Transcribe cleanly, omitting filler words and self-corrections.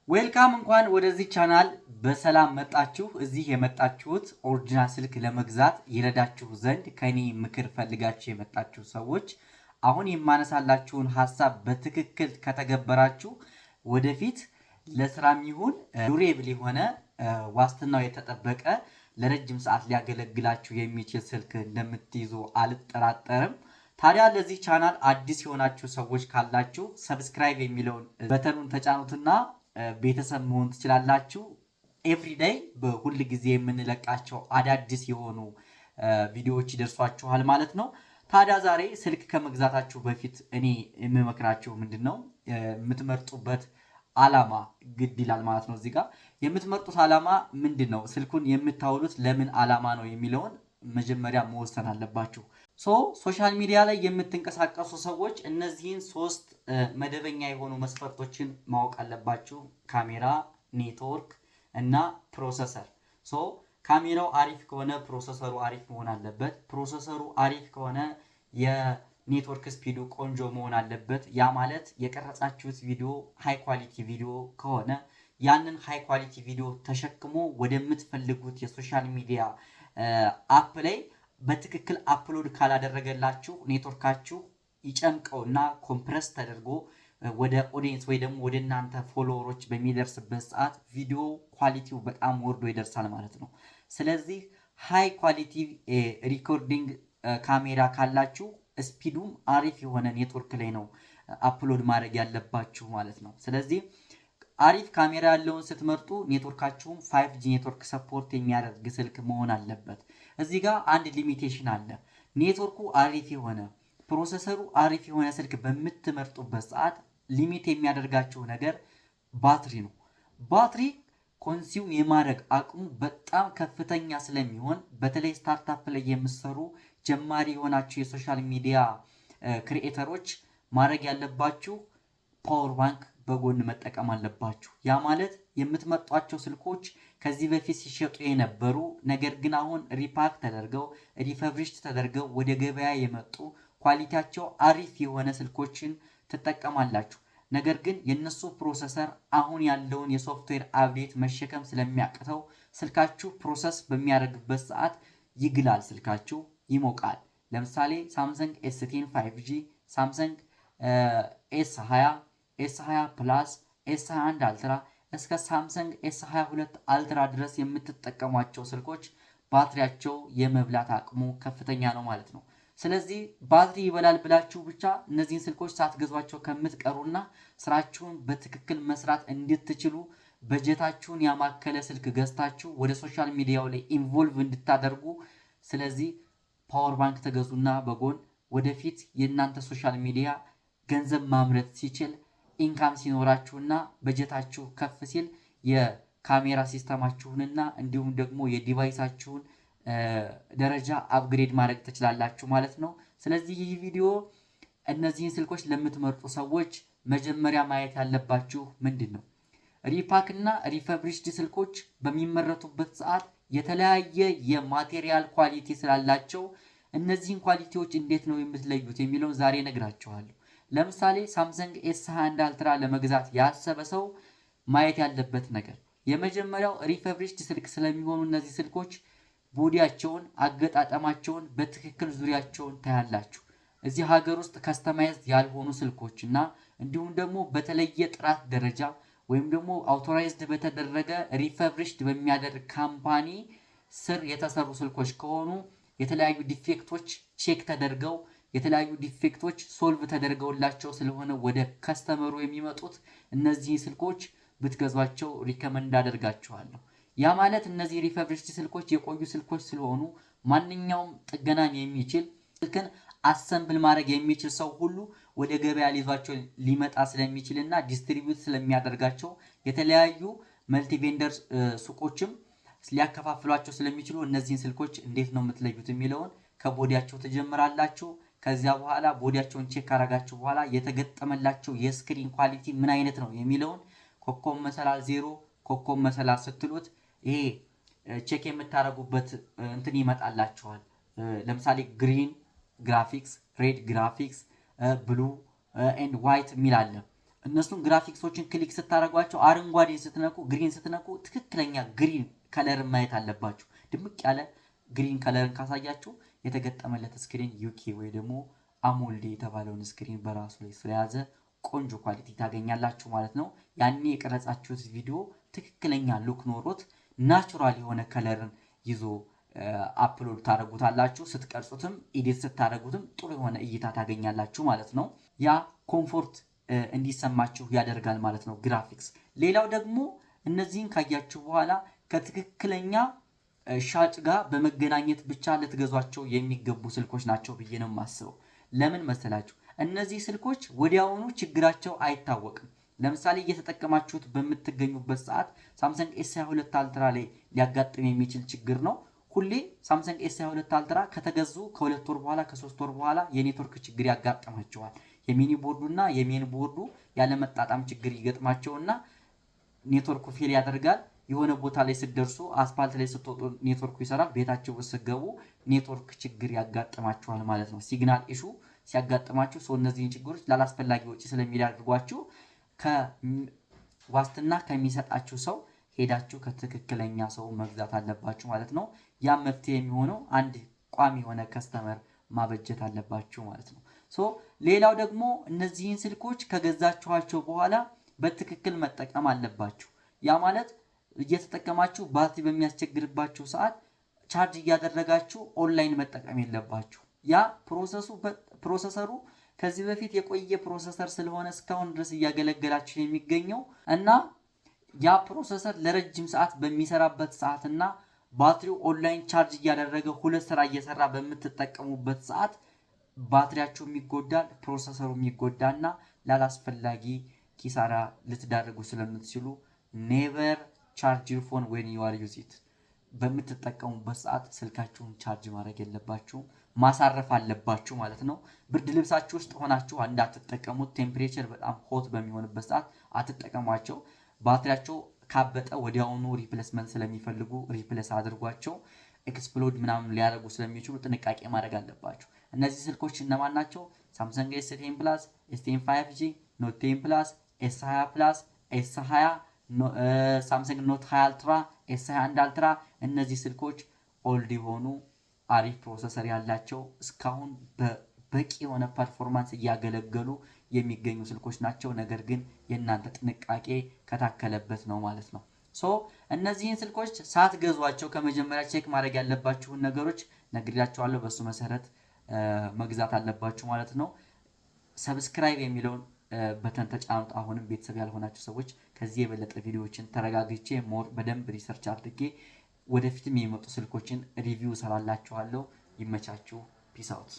ዌልካም እንኳን ወደዚህ ቻናል በሰላም መጣችሁ። እዚህ የመጣችሁት ኦሪጂናል ስልክ ለመግዛት ይረዳችሁ ዘንድ ከኔ ምክር ፈልጋችሁ የመጣችሁ ሰዎች አሁን የማነሳላችሁን ሐሳብ በትክክል ከተገበራችሁ ወደፊት ለስራም ይሁን ዱሬብል የሆነ ዋስትናው የተጠበቀ ለረጅም ሰዓት ሊያገለግላችሁ የሚችል ስልክ እንደምትይዙ አልጠራጠርም። ታዲያ ለዚህ ቻናል አዲስ የሆናችሁ ሰዎች ካላችሁ ሰብስክራይብ የሚለውን በተኑን ተጫኑትና ቤተሰብ መሆን ትችላላችሁ። ኤቭሪዴይ በሁል ጊዜ የምንለቃቸው አዳዲስ የሆኑ ቪዲዮዎች ይደርሷችኋል ማለት ነው። ታዲያ ዛሬ ስልክ ከመግዛታችሁ በፊት እኔ የምመክራችሁ ምንድነው የምትመርጡበት ዓላማ ግድ ይላል ማለት ነው። እዚህ ጋር የምትመርጡት ዓላማ ምንድነው፣ ስልኩን የምታውሉት ለምን ዓላማ ነው የሚለውን መጀመሪያ መወሰን አለባችሁ። ሶሻል ሚዲያ ላይ የምትንቀሳቀሱ ሰዎች እነዚህን ሶስት መደበኛ የሆኑ መስፈርቶችን ማወቅ አለባችሁ። ካሜራ፣ ኔትወርክ እና ፕሮሰሰር። ካሜራው አሪፍ ከሆነ ፕሮሰሰሩ አሪፍ መሆን አለበት። ፕሮሰሰሩ አሪፍ ከሆነ የኔትወርክ ስፒዱ ቆንጆ መሆን አለበት። ያ ማለት የቀረጻችሁት ቪዲዮ ሃይ ኳሊቲ ቪዲዮ ከሆነ ያንን ሃይ ኳሊቲ ቪዲዮ ተሸክሞ ወደምትፈልጉት የሶሻል ሚዲያ አፕ ላይ በትክክል አፕሎድ ካላደረገላችሁ ኔትወርካችሁ ይጨምቀውና ኮምፕረስ ተደርጎ ወደ ኦዲየንስ ወይ ደግሞ ወደ እናንተ ፎሎወሮች በሚደርስበት ሰዓት ቪዲዮ ኳሊቲው በጣም ወርዶ ይደርሳል ማለት ነው። ስለዚህ ሃይ ኳሊቲ ሪኮርዲንግ ካሜራ ካላችሁ ስፒዱም አሪፍ የሆነ ኔትወርክ ላይ ነው አፕሎድ ማድረግ ያለባችሁ ማለት ነው። ስለዚህ አሪፍ ካሜራ ያለውን ስትመርጡ ኔትወርካችሁም 5G ኔትወርክ ሰፖርት የሚያደርግ ስልክ መሆን አለበት። እዚህ ጋር አንድ ሊሚቴሽን አለ። ኔትወርኩ አሪፍ የሆነ ፕሮሰሰሩ አሪፍ የሆነ ስልክ በምትመርጡበት ሰዓት ሊሚት የሚያደርጋችሁ ነገር ባትሪ ነው። ባትሪ ኮንሱም የማድረግ አቅሙ በጣም ከፍተኛ ስለሚሆን በተለይ ስታርታፕ ላይ የምትሰሩ ጀማሪ የሆናችሁ የሶሻል ሚዲያ ክሪኤተሮች ማድረግ ያለባችሁ ፓወር ባንክ በጎን መጠቀም አለባችሁ። ያ ማለት የምትመርጧቸው ስልኮች ከዚህ በፊት ሲሸጡ የነበሩ ነገር ግን አሁን ሪፓክ ተደርገው ሪፈብሪሽድ ተደርገው ወደ ገበያ የመጡ ኳሊቲያቸው አሪፍ የሆነ ስልኮችን ትጠቀማላችሁ። ነገር ግን የነሱ ፕሮሰሰር አሁን ያለውን የሶፍትዌር አፕዴት መሸከም ስለሚያቅተው ስልካችሁ ፕሮሰስ በሚያደርግበት ሰዓት ይግላል፣ ስልካችሁ ይሞቃል። ለምሳሌ ሳምሰንግ S10 5G፣ ሳምሰንግ S20፣ S20 ፕላስ፣ S21 አልትራ እስከ ሳምሰንግ S22 አልትራ ድረስ የምትጠቀሟቸው ስልኮች ባትሪያቸው የመብላት አቅሙ ከፍተኛ ነው ማለት ነው። ስለዚህ ባትሪ ይበላል ብላችሁ ብቻ እነዚህን ስልኮች ሳትገዟቸው ከምትቀሩና ስራችሁን በትክክል መስራት እንድትችሉ በጀታችሁን ያማከለ ስልክ ገዝታችሁ ወደ ሶሻል ሚዲያው ላይ ኢንቮልቭ እንድታደርጉ፣ ስለዚህ ፓወር ባንክ ተገዙና በጎን ወደፊት የእናንተ ሶሻል ሚዲያ ገንዘብ ማምረት ሲችል ኢንካም ሲኖራችሁና በጀታችሁ ከፍ ሲል የካሜራ ሲስተማችሁንና እንዲሁም ደግሞ የዲቫይሳችሁን ደረጃ አፕግሬድ ማድረግ ትችላላችሁ ማለት ነው። ስለዚህ ይህ ቪዲዮ እነዚህን ስልኮች ለምትመርጡ ሰዎች መጀመሪያ ማየት ያለባችሁ ምንድን ነው፣ ሪፓክ እና ሪፈብሪሽድ ስልኮች በሚመረቱበት ሰዓት የተለያየ የማቴሪያል ኳሊቲ ስላላቸው እነዚህን ኳሊቲዎች እንዴት ነው የምትለዩት የሚለውን ዛሬ ነግራችኋለሁ። ለምሳሌ ሳምሰንግ S21 አልትራ ለመግዛት ያሰበ ሰው ማየት ያለበት ነገር የመጀመሪያው ሪፈብሪሽድ ስልክ ስለሚሆኑ እነዚህ ስልኮች ቦዲያቸውን አገጣጠማቸውን በትክክል ዙሪያቸውን ታያላችሁ። እዚህ ሀገር ውስጥ ከስተማይዝድ ያልሆኑ ስልኮች እና እንዲሁም ደግሞ በተለየ ጥራት ደረጃ ወይም ደግሞ አውቶራይዝድ በተደረገ ሪፈብሪሽድ በሚያደርግ ካምፓኒ ስር የተሰሩ ስልኮች ከሆኑ የተለያዩ ዲፌክቶች ቼክ ተደርገው የተለያዩ ዲፌክቶች ሶልቭ ተደርገውላቸው ስለሆነ ወደ ከስተመሩ የሚመጡት እነዚህ ስልኮች ብትገዟቸው ሪከመንድ አደርጋችኋለሁ። ያ ማለት እነዚህ ሪፈብሪሽድ ስልኮች የቆዩ ስልኮች ስለሆኑ ማንኛውም ጥገናን የሚችል ስልክን አሰምብል ማድረግ የሚችል ሰው ሁሉ ወደ ገበያ ሊይዟቸው ሊመጣ ስለሚችልና ዲስትሪቢዩት ስለሚያደርጋቸው የተለያዩ መልቲቬንደር ሱቆችም ሊያከፋፍሏቸው ስለሚችሉ እነዚህን ስልኮች እንዴት ነው የምትለዩት የሚለውን ከቦዲያቸው ትጀምራላችሁ። ከዚያ በኋላ ቦዲያቸውን ቼክ ካረጋችሁ በኋላ የተገጠመላቸው የስክሪን ኳሊቲ ምን አይነት ነው የሚለውን ኮከብ መሰላል 0 ኮከብ መሰላል ስትሉት ይሄ ቼክ የምታረጉበት እንትን ይመጣላችኋል። ለምሳሌ ግሪን ግራፊክስ፣ ሬድ ግራፊክስ፣ ብሉ ኤንድ ዋይት የሚል አለ። እነሱን ግራፊክሶችን ክሊክ ስታደርጓቸው አረንጓዴ ስትነኩ፣ ግሪን ስትነኩ ትክክለኛ ግሪን ከለር ማየት አለባችሁ። ድምቅ ያለ ግሪን ከለርን ካሳያችሁ የተገጠመለት ስክሪን ዩኬ ወይ ደግሞ አሞልድ የተባለውን ስክሪን በራሱ ላይ ስለያዘ ቆንጆ ኳሊቲ ታገኛላችሁ ማለት ነው። ያኔ የቀረጻችሁት ቪዲዮ ትክክለኛ ሉክ ኖሮት ናቹራል የሆነ ከለርን ይዞ አፕሎድ ታደርጉታላችሁ። ስትቀርጹትም ኤዲት ስታደርጉትም ጥሩ የሆነ እይታ ታገኛላችሁ ማለት ነው። ያ ኮምፎርት እንዲሰማችሁ ያደርጋል ማለት ነው ግራፊክስ። ሌላው ደግሞ እነዚህን ካያችሁ በኋላ ከትክክለኛ ሻጭ ጋር በመገናኘት ብቻ ልትገዟቸው የሚገቡ ስልኮች ናቸው ብዬ ነው የማስበው። ለምን መሰላችሁ? እነዚህ ስልኮች ወዲያውኑ ችግራቸው አይታወቅም። ለምሳሌ እየተጠቀማችሁት በምትገኙበት ሰዓት ሳምሰንግ ኤስ22 አልትራ ላይ ሊያጋጥም የሚችል ችግር ነው። ሁሌ ሳምሰንግ ኤስ22 አልትራ ከተገዙ ከ2 ወር በኋላ ከ3 ወር በኋላ የኔትወርክ ችግር ያጋጥማቸዋል። የሚኒ ቦርዱና የሜን ቦርዱ ያለመጣጣም ችግር ይገጥማቸውና ኔትወርኩ ፌል ያደርጋል። የሆነ ቦታ ላይ ስትደርሱ አስፓልት ላይ ስትወጡ ኔትወርኩ ይሰራል። ቤታችሁ ውስጥ ስትገቡ ኔትወርክ ችግር ያጋጥማችኋል ማለት ነው። ሲግናል ኢሹ ሲያጋጥማችሁ ሰው እነዚህን ችግሮች ላላስፈላጊ ወጪ ስለሚያደርጓችሁ ከዋስትና ከሚሰጣችሁ ሰው ሄዳችሁ ከትክክለኛ ሰው መግዛት አለባችሁ ማለት ነው። ያ መፍትሄ የሚሆነው አንድ ቋሚ የሆነ ከስተመር ማበጀት አለባችሁ ማለት ነው። ሌላው ደግሞ እነዚህን ስልኮች ከገዛችኋቸው በኋላ በትክክል መጠቀም አለባችሁ። ያ ማለት እየተጠቀማችሁ ባትሪ በሚያስቸግርባችሁ ሰዓት ቻርጅ እያደረጋችሁ ኦንላይን መጠቀም የለባችሁ። ያ ፕሮሰሰሩ ከዚህ በፊት የቆየ ፕሮሰሰር ስለሆነ እስካሁን ድረስ እያገለገላችሁ የሚገኘው እና ያ ፕሮሰሰር ለረጅም ሰዓት በሚሰራበት ሰዓትና ባትሪው ኦንላይን ቻርጅ እያደረገ ሁለት ስራ እየሰራ በምትጠቀሙበት ሰዓት ባትሪያችሁ የሚጎዳል፣ ፕሮሰሰሩ የሚጎዳና ላላስፈላጊ ኪሳራ ልትዳርጉ ስለምትችሉ ኔቨር ቻርጅ ዩር ፎን ዌን ዩ አር ዩዝ ኢት። በምትጠቀሙበት ሰዓት ስልካችሁን ቻርጅ ማድረግ የለባችሁም፣ ማሳረፍ አለባችሁ ማለት ነው። ብርድ ልብሳችሁ ውስጥ ሆናችሁ እንዳትጠቀሙት። ቴምፕሬቸር በጣም ሆት በሚሆንበት ሰዓት አትጠቀሟቸው። ባትሪያቸው ካበጠ ወዲያውኑ ሪፕሌስመንት ስለሚፈልጉ ሪፕሌስ አድርጓቸው። ኤክስፕሎድ ምናምን ሊያደርጉ ስለሚችሉ ጥንቃቄ ማድረግ አለባችሁ። እነዚህ ስልኮች እነማን ናቸው? ሳምሰንግ ኤስ10 ፕላስ፣ ኤስ10 5G፣ ኖት 10 ፕላስ፣ ኤስ20 ፕላስ፣ ኤስ20፣ ሳምሰንግ ኖት 20 አልትራ፣ ኤስ21 አልትራ። እነዚህ ስልኮች ኦልድ የሆኑ አሪፍ ፕሮሰሰር ያላቸው እስካሁን በቂ የሆነ ፐርፎርማንስ እያገለገሉ የሚገኙ ስልኮች ናቸው። ነገር ግን የእናንተ ጥንቃቄ ከታከለበት ነው ማለት ነው። እነዚህን ስልኮች ሳትገዟቸው ከመጀመሪያ ቼክ ማድረግ ያለባችሁን ነገሮች ነግሬያችኋለሁ። በሱ መሰረት መግዛት አለባችሁ ማለት ነው። ሰብስክራይብ የሚለውን በተን ተጫኑት። አሁንም ቤተሰብ ያልሆናችሁ ሰዎች ከዚህ የበለጠ ቪዲዮዎችን ተረጋግቼ ሞር በደንብ ሪሰርች አድርጌ ወደፊትም የሚመጡ ስልኮችን ሪቪው ሰራላችኋለሁ። ይመቻችሁ። ፒስ አውት